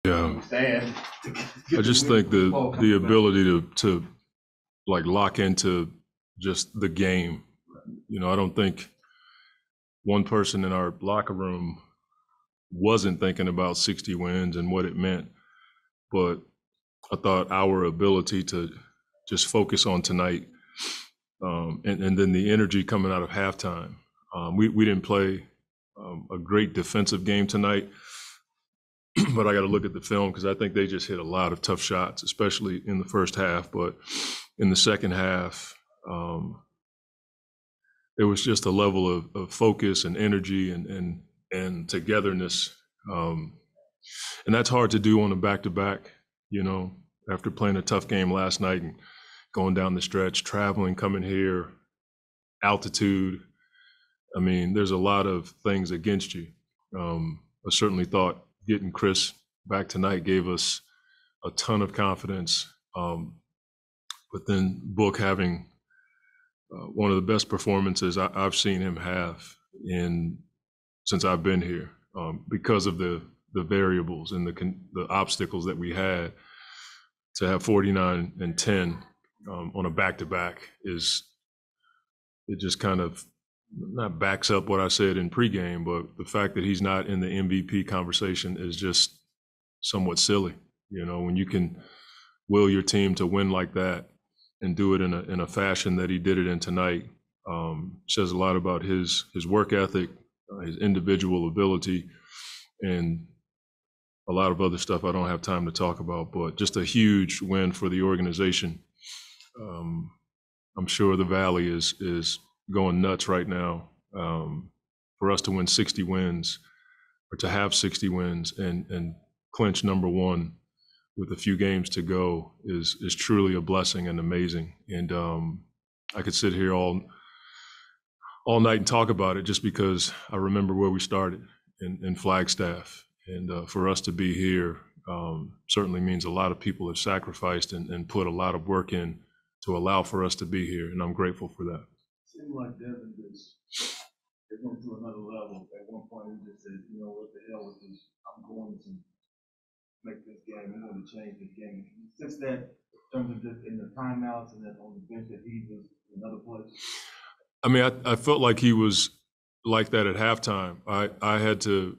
Yeah, Stand. I just think the ability to like lock into just the game. I don't think one person in our locker room wasn't thinking about 60 wins and what it meant, but I thought our ability to just focus on tonight, and then the energy coming out of halftime. We didn't play a great defensive game tonight, but I got to look at the film because I think they just hit a lot of tough shots, especially in the first half. But in the second half, it was just a level of focus and energy and togetherness, and that's hard to do on a back-to-back. After playing a tough game last night and going down the stretch, traveling, coming here, altitude. I mean, there's a lot of things against you. I certainly thought getting Chris back tonight gave us a ton of confidence. But then Book having one of the best performances I've seen him have since I've been here, because of the variables and the obstacles that we had. To have 49 and 10 on a back-to-back it just kind of not backs up what I said in pregame, but the fact that he's not in the MVP conversation is just somewhat silly. When you can will your team to win like that and do it in a fashion that he did it in tonight, says a lot about his work ethic, his individual ability, and a lot of other stuff I don't have time to talk about, but just a huge win for the organization. I'm sure the Valley is going nuts right now. For us to win 60 wins, or to have 60 wins and clinch number one with a few games to go is truly a blessing and amazing. And I could sit here all night and talk about it just because I remember where we started in Flagstaff. And for us to be here certainly means a lot of people have sacrificed and put a lot of work in to allow for us to be here, and I'm grateful for that. It seemed like Devin they went to another level. At one point, he just said, what the hell with this? I'm going to make this game. I'm going to change this game. Since that, in terms of just in the timeouts and then on the bench, that he was another place. I mean, I felt like he was like that at halftime. I had to.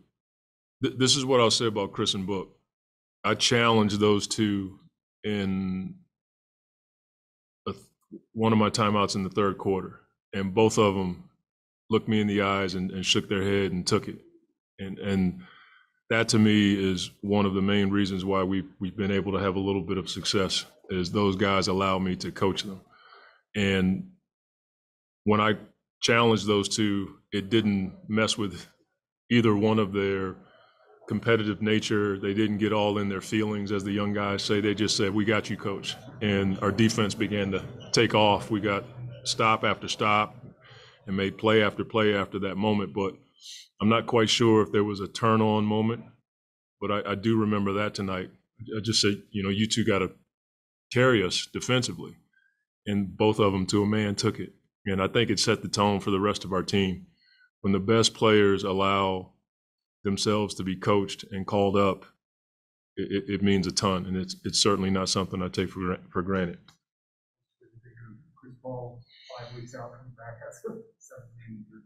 This is what I'll say about Chris and Book. I challenged those two in one of my timeouts in the third quarter, and both of them looked me in the eyes and shook their head and took it. And that to me is one of the main reasons why we've been able to have a little bit of success, is those guys allow me to coach them. And when I challenged those two, it didn't mess with either one of their competitive nature. They didn't get all in their feelings, as the young guys say. They just said, "We got you, coach." And our defense began to take off. We got stop after stop and made play after play after that moment. But I'm not quite sure if there was a turn-on moment, but I do remember that tonight. I just said, you two got to carry us defensively. And both of them, to a man, took it. And I think it set the tone for the rest of our team. When the best players allow themselves to be coached and called up, it means a ton, and it's certainly not something I take for granted. Chris Paul 5 weeks out, coming back after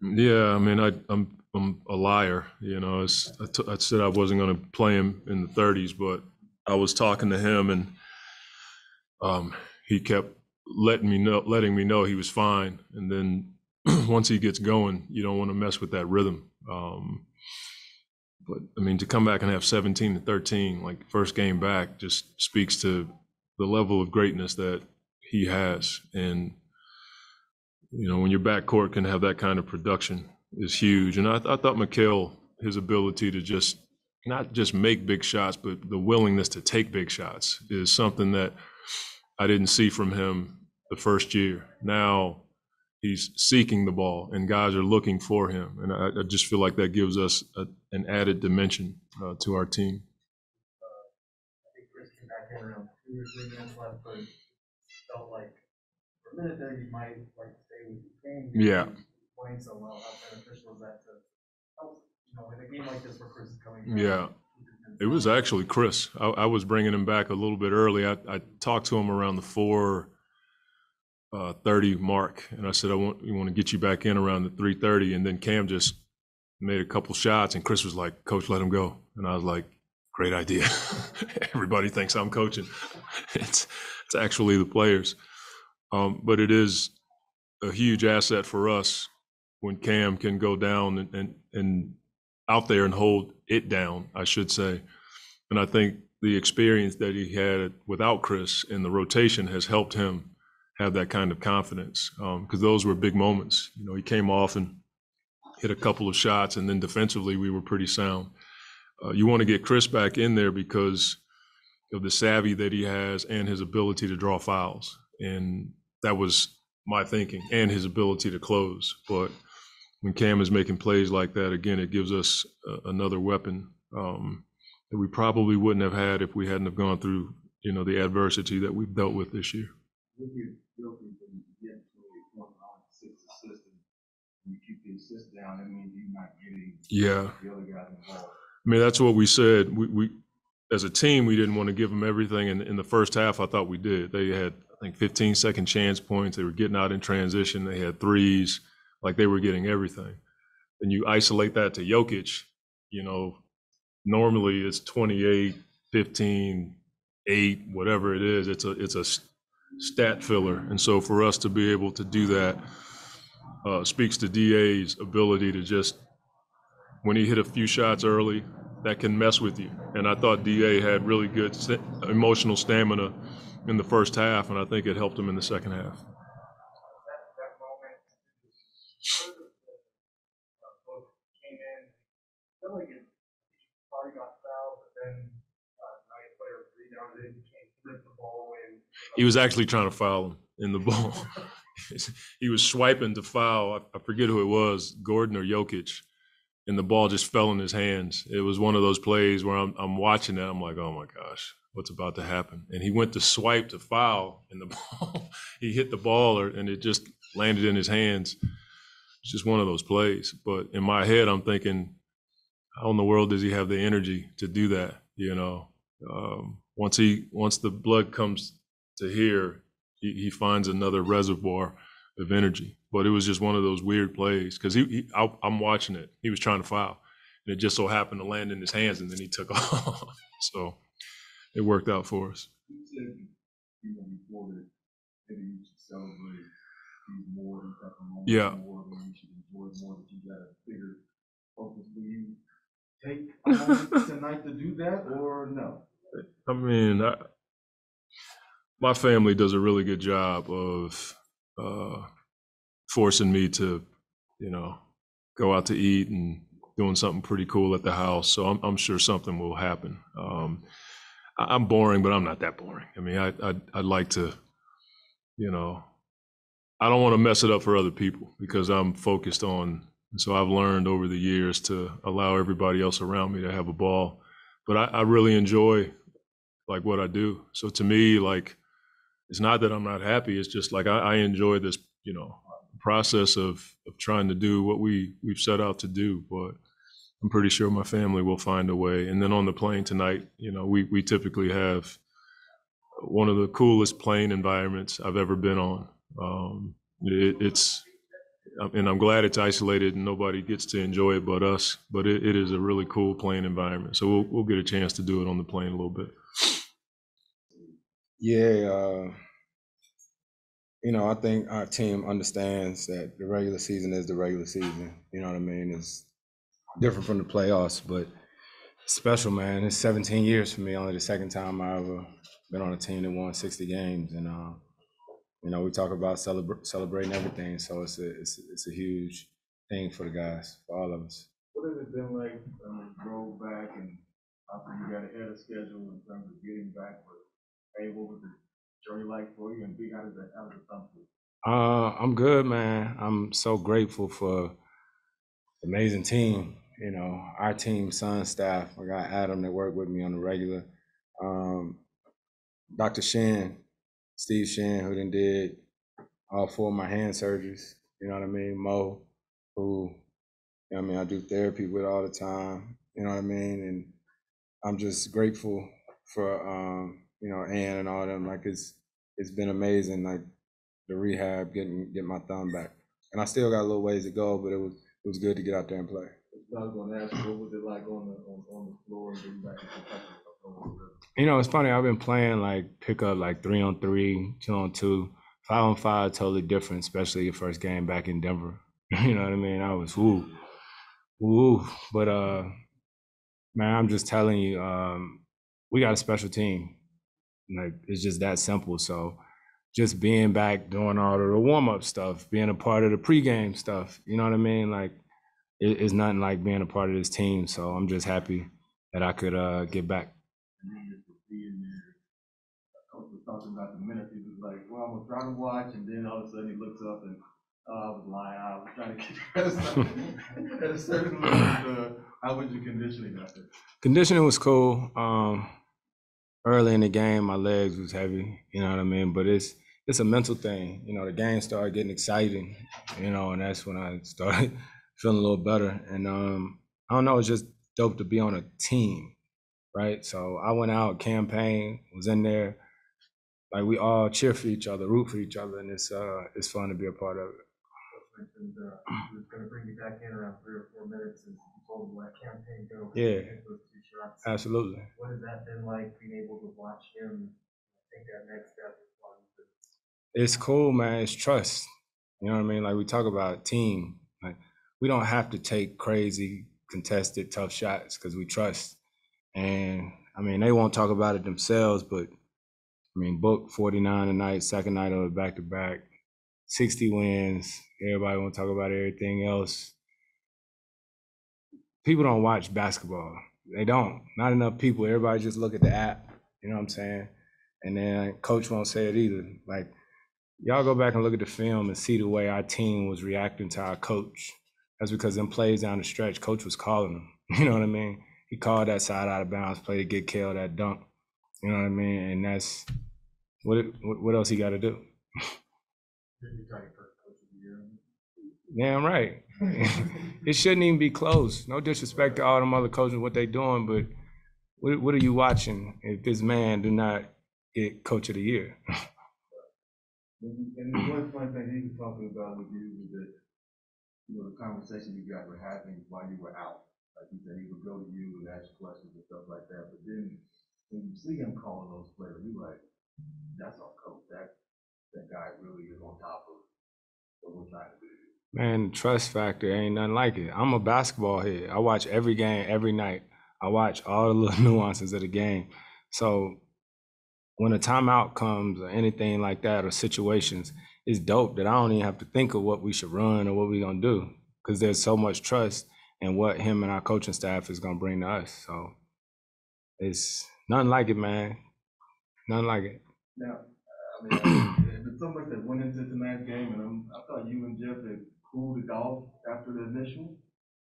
17. Yeah, I mean, I'm a liar. I said I wasn't going to play him in the 30s, but I was talking to him, and he kept letting me know he was fine. And then once he gets going, you don't want to mess with that rhythm. But I mean, to come back and have 17 to 13, like first game back, just speaks to the level of greatness that he has. And, when your backcourt can have that kind of production is huge. And I thought Mikal, his ability to not just make big shots, but the willingness to take big shots is something that I didn't see from him the first year. Now he's seeking the ball, and guys are looking for him. And I just feel like that gives us an added dimension to our team. I think Chris came back in around 2 or 3 minutes left, but felt like for a minute there you might like to stay with the game. Yeah. Playing so well, how beneficial is that to help, in a game like this where Chris is coming back? Yeah. It was actually Chris. I was bringing him back a little bit early. I talked to him around the 4:30 mark, and I said, we want to get you back in around the 3:30. And then Cam just made a couple shots, and Chris was like, "Coach, let him go." And I was like, "Great idea." Everybody thinks I'm coaching. It's actually the players. But it is a huge asset for us when Cam can go down and out there and hold it down, I should say. And I think the experience that he had without Chris in the rotation has helped him have that kind of confidence, because those were big moments. You know, he came off and hit a couple of shots, and then defensively we were pretty sound. You want to get Chris back in there because of the savvy that he has and his ability to draw fouls. And that was my thinking, and his ability to close. But when Cam is making plays like that, again, it gives us another weapon that we probably wouldn't have had if we hadn't have gone through, you know, the adversity that we've dealt with this year. If you're guilty when you get 28 points on 6 assists, and you keep the assist down, that means you're not getting the other guys involved. I mean, that's what we said. We as a team, we didn't want to give them everything. And in the first half, I thought we did. They had, I think, 15-second chance points. They were getting out in transition. They had threes, like they were getting everything. And you isolate that to Jokic, you know, normally it's 28, 15, 8, whatever it is. It's a stat filler. And so for us to be able to do that speaks to DA's ability to just, when he hit a few shots early, that can mess with you. And I thought DA had really good emotional stamina in the first half, and I think it helped him in the second half. That moment, came in, I feel like it probably got fouled, but then nice player rebounded, came through the ball and He was actually trying to foul him in the ball. He was swiping to foul. I forget who it was, Gordon or Jokic, and the ball just fell in his hands. It was one of those plays where I'm watching that. I'm like, oh my gosh, what's about to happen? And he went to swipe to foul, and the ball, he hit the ball, and it just landed in his hands. It's just one of those plays. But in my head, I'm thinking, how in the world does he have the energy to do that? You know, once the blood comes to here, he finds another reservoir of energy. But it was just one of those weird plays because I'm watching it. He was trying to foul, and it just so happened to land in his hands, and then he took off. So it worked out for us. You said, before that maybe you should celebrate these more and type of moments more, than you should enjoy more, that you got a bigger focus. Will you take a moment tonight to do that, or no? I mean, my family does a really good job of forcing me to, you know, go out to eat and doing something pretty cool at the house. So I'm sure something will happen. I'm boring, but I'm not that boring. I mean, I'd like to, you know, I don't want to mess it up for other people because I'm focused on, so I've learned over the years to allow everybody else around me to have a ball. But I really enjoy like what I do. So to me, like, it's not that I'm not happy. It's just like I enjoy this, you know, process of trying to do what we've set out to do. But I'm pretty sure my family will find a way. And then on the plane tonight, you know, we typically have one of the coolest plane environments I've ever been on. And I'm glad it's isolated and nobody gets to enjoy it but us. But it is a really cool plane environment. So we'll get a chance to do it on the plane a little bit. Yeah, you know, I think our team understands that the regular season is the regular season. You know what I mean? It's different from the playoffs, but special, man. It's 17 years for me. Only the second time I ever been on a team that won 60 games, and you know, we talk about celebrating everything. So it's a huge thing for the guys, for all of us. What has it been like drove back and after you got ahead of schedule in terms of getting back? Hey, what was the journey like for you, and how does it come through? I'm good, man. I'm so grateful for the amazing team. You know, our team, Sun staff. I got Adam that worked with me on the regular. Dr. Shen, Steve Shen, who then did all 4 of my hand surgeries. You know what I mean? Mo, who, you know what I mean, I do therapy with all the time. You know what I mean? I'm just grateful for you know, Ann and all them. Like it's been amazing. Like the rehab, getting my thumb back, and I still got a little ways to go, but it was good to get out there and play. I was going to ask you, what was it like on the floor and getting back to Kentucky? You know, it's funny. I've been playing like pickup, like 3-on-3, 2-on-2, 5-on-5, totally different. Especially your first game back in Denver. You know what I mean? I was woo. But man, I'm just telling you, we got a special team. Like it's just that simple. So just being back, doing all of the warm-up stuff, being a part of the pregame stuff, you know what I mean? Like it's nothing like being a part of this team. So I'm just happy that I could get back. And then just to be in there, Coach was talking about the minutes. He was like, well, I'm going to try to watch. And then all of a sudden he looks up and, I was lying. I was trying to get at a certain level. How was your conditioning out there? Conditioning was cool. Early in the game, my legs was heavy, you know what I mean? But it's a mental thing. You know, the game started getting exciting, you know, and that's when I started feeling a little better. And I don't know, it's just dope to be on a team, right? So I went out, campaign, was in there. Like we all cheer for each other, root for each other, and it's fun to be a part of it. Mentioned he was going to bring you back in around 3 or 4 minutes and you told him let campaign go. Yeah. Those 2 shots. Absolutely. What has that been like, being able to watch him take that next step? It's cool, man. It's trust. You know what I mean? Like we talk about team. Like we don't have to take crazy, contested, tough shots because we trust. And I mean, they won't talk about it themselves, but I mean, Book 49 tonight, second night of a back-to-back, 60 wins. Everybody want to talk about everything else. People don't watch basketball. They don't. Not enough people. Everybody just look at the app. You know what I'm saying? And then Coach won't say it either. Like, y'all go back and look at the film and see the way our team was reacting to our coach. That's because them plays down the stretch, Coach was calling them. You know what I mean? He called that side out of bounds play to get killed, that dunk. You know what I mean? And that's what else he got to do? Damn right. It shouldn't even be close. No disrespect to all them other coaches, what they doing, but what are you watching if this man do not get Coach of the Year? And the one fun thing he was talking about with you was that, you know, the conversation you guys were having while you were out. Like he said, he would go to you and ask questions and stuff like that. But then when you see him calling those players, you're like, that's our coach. That guy really is on top of what we're trying to do. Man, trust factor ain't nothing like it. I'm a basketball head. I watch every game, every night. I watch all the little nuances of the game. So when a timeout comes or anything like that or situations, it's dope that I don't even have to think of what we should run or what we're going to do because there's so much trust in what him and our coaching staff is going to bring to us. So it's nothing like it, man. Nothing like it. Now, I mean, there's so much that went into tonight's game, and I thought you and Jeff had cooled it off after the initial,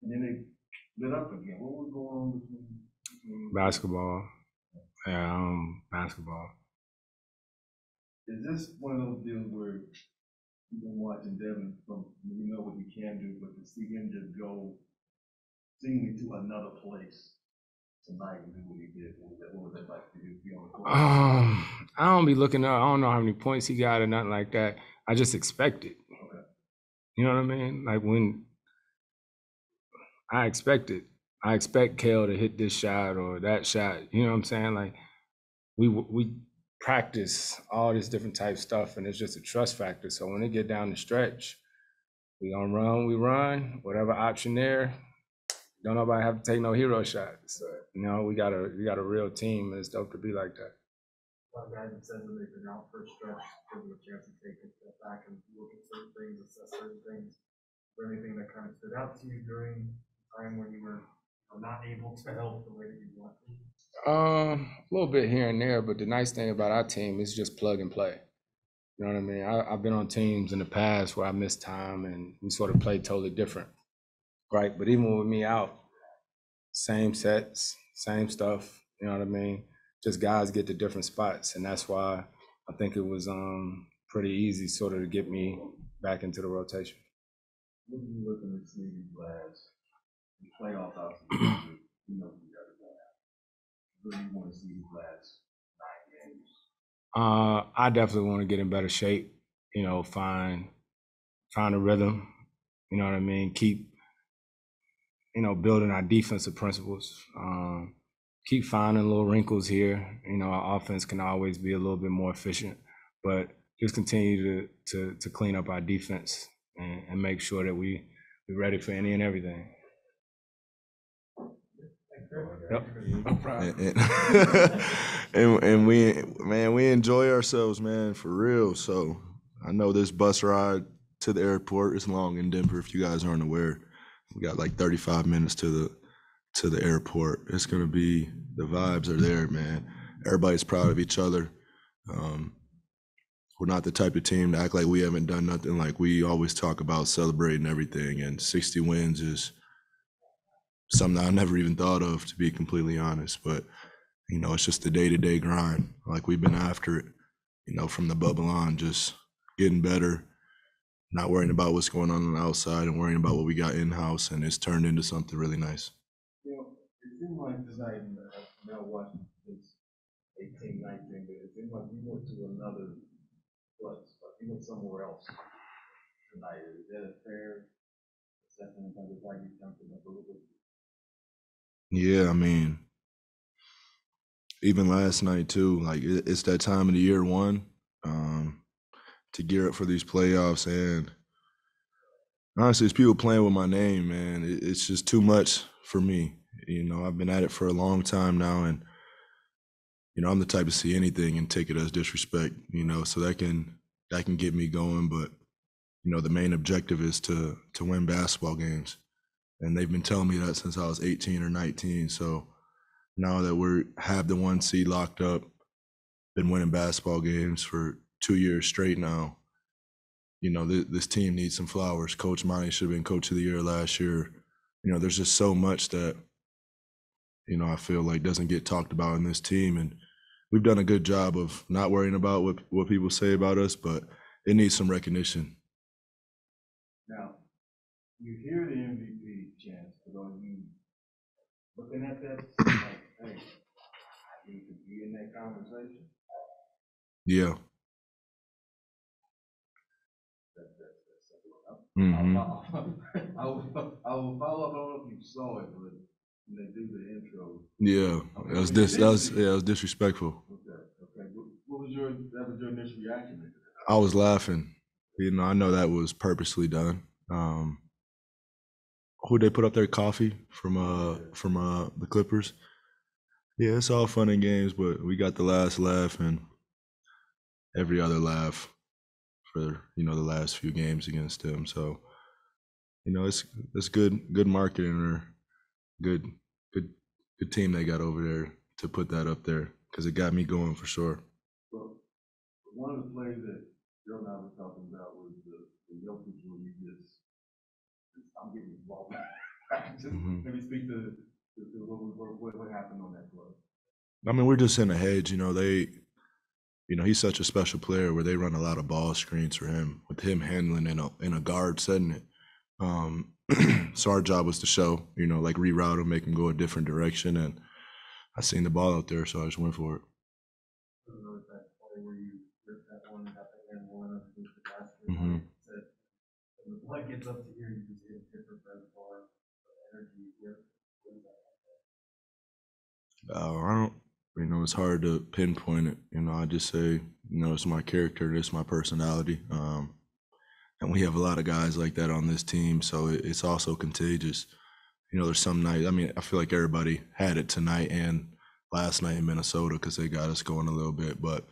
and then it lit up again. What was going on between Basketball. Yeah, basketball. Is this one of those deals where you've been watching Devin from, you know what he can do, but to see him just go seemingly to another place tonight and do what he did, what was that like for you to be on the court? I don't be looking up. I don't know how many points he got or nothing like that. I just expect it. Okay. You know what I mean? Like when I expect it. I expect Kel to hit this shot or that shot. You know what I'm saying? Like we practice all this different type stuff, and it's just a trust factor. So when it get down the stretch, we gonna run, we run, whatever option there. Don't nobody have to take no hero shots. So, you know, we got a real team, and it's dope to be like that. A lot of guys have said when they've been out for a stretch, give them a chance to take a step back and look at certain things, assess certain things. Is there anything that kind of stood out to you during the time when you were not able to help the way that you want to? A little bit here and there, but the nice thing about our team is just plug and play. You know what I mean? I've been on teams in the past where I missed time and we sort of played totally different, right? But even with me out, same sets, same stuff, you know what I mean? Just guys get to different spots, and that's why I think it was pretty easy sort of to get me back into the rotation. What are you looking to see these last playoff options? You know, you got to go out. really want to see these last 9 games? I definitely want to get in better shape. You know, find a rhythm. You know what I mean? Keep, building our defensive principles. Keep finding little wrinkles here. You know, our offense can always be a little bit more efficient, but just continue to clean up our defense and make sure that we're ready for any and everything. Yep. And we enjoy ourselves, man, for real. So I know this bus ride to the airport is long in Denver. If you guys aren't aware, we got like 35 minutes to the airport. It's gonna be, the vibes are there, man. Everybody's proud of each other. We're not the type of team to act like we haven't done nothing. Like, we always talk about celebrating everything, and 60 wins is something I never even thought of, to be completely honest. But, it's just the day-to-day grind. Like, we've been after it, from the bubble on, just getting better, not worrying about what's going on the outside and worrying about what we got in-house, and it's turned into something really nice. It seemed like tonight, and I've now watched this 18, 19, but it seemed like we went to another place, like we went somewhere else tonight. Is that a fair assessment in terms of how you jumped up a little bit? Yeah, I mean, even last night too, like, it's that time of the year, to gear up for these playoffs. And honestly, it's people playing with my name, man. It's just too much for me. I've been at it for a long time now, and I'm the type to see anything and take it as disrespect, so that can get me going. But the main objective is to win basketball games, and they've been telling me that since I was 18 or 19. So now that we have the 1 seed locked up, been winning basketball games for 2 years straight now, this team needs some flowers. Coach Monty should have been coach of the year last year. There's just so much that, I feel like doesn't get talked about in this team. And we've done a good job of not worrying about what people say about us, but it needs some recognition. Now, you hear the MVP chants, but are you looking at that like, hey, I need to be in that conversation? Yeah. Mm-hmm. I will follow up. I don't know if you saw it, but when they do the intro. Yeah, okay, it was disrespectful. Okay. What was your initial reaction to that? I was laughing. I know that was purposely done. Who they put up there? Coffee from the Clippers. Yeah, it's all fun and games, but we got the last laugh and every other laugh for the last few games against them. So it's good marketing, or good team they got over there to put that up there, because it got me going for sure. Well, one of the plays that Joe and I were talking about was the Jokic where you just I'm getting involved. Just maybe speak to what happened on that play. I mean, we're just in the hedge. He's such a special player where they run a lot of ball screens for him, with him handling in a guard setting it. So our job was to show, like, reroute him, make him go a different direction. And I seen the ball out there, so I just went for it. Mm-hmm. The play gets up to here, you just get a different reservoir of energy here. I don't, it's hard to pinpoint it. I just say, it's my character, it's my personality. And we have a lot of guys like that on this team, so it's also contagious. There's some nights, I feel like everybody had it tonight and last night in Minnesota, because they got us going a little bit. But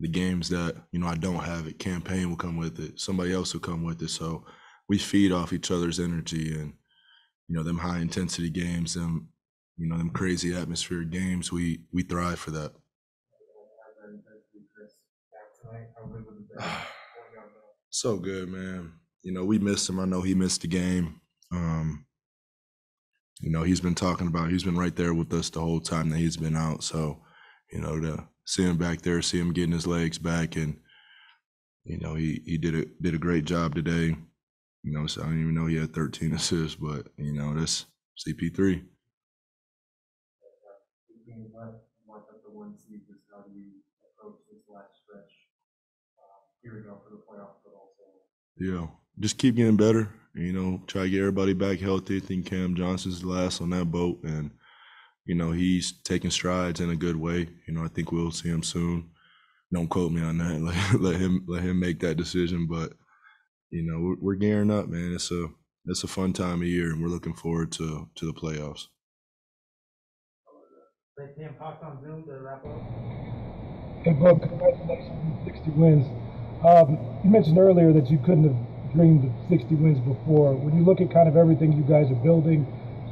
the games that, I don't have it, Campaign will come with it, somebody else will come with it. So we feed off each other's energy, and, them high intensity games, them crazy atmosphere games, we thrive for that. So good, man. We missed him. I know he missed the game. He's been he's been right there with us the whole time that he's been out. So, to see him back there, see him getting his legs back, and, he did a great job today. So I didn't even know he had 13 assists, but, that's CP3. one seed, just how do you approach this last stretch here we go for the playoffs, but also. Yeah, just keep getting better. You know, try to get everybody back healthy. I think Cam Johnson's the last on that boat, and you know he's taking strides in a good way. You know, I think we'll see him soon. Don't quote me on that. Let him make that decision. But you know, we're gearing up, man. It's a fun time of year, and we're looking forward to the playoffs. Thank Cam, talk on Zoom to wrap up. Hey, Bob, congratulations on 60 wins. You mentioned earlier that you couldn't have dreamed of 60 wins before. When you look at kind of everything you guys are building,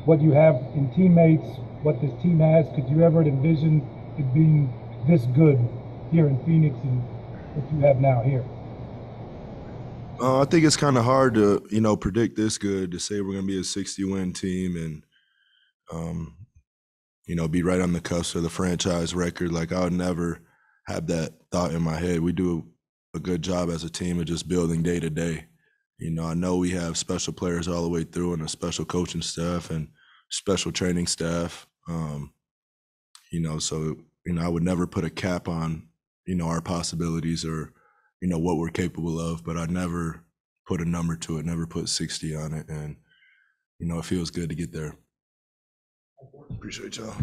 what you have in teammates, what this team has, could you ever envision it being this good here in Phoenix and what you have now here? I think it's kind of hard to, you know, predict this good, to say we're going to be a 60-win team and, you know, be right on the cusp of the franchise record. Like, I would never have that thought in my head. We do a good job as a team of just building day to day. You know, I know we have special players all the way through and a special coaching staff and special training staff. You know, so, you know, I would never put a cap on, you know, our possibilities or, you know, what we're capable of, but I'd never put a number to it, never put 60 on it. And, you know, it feels good to get there. Appreciate y'all.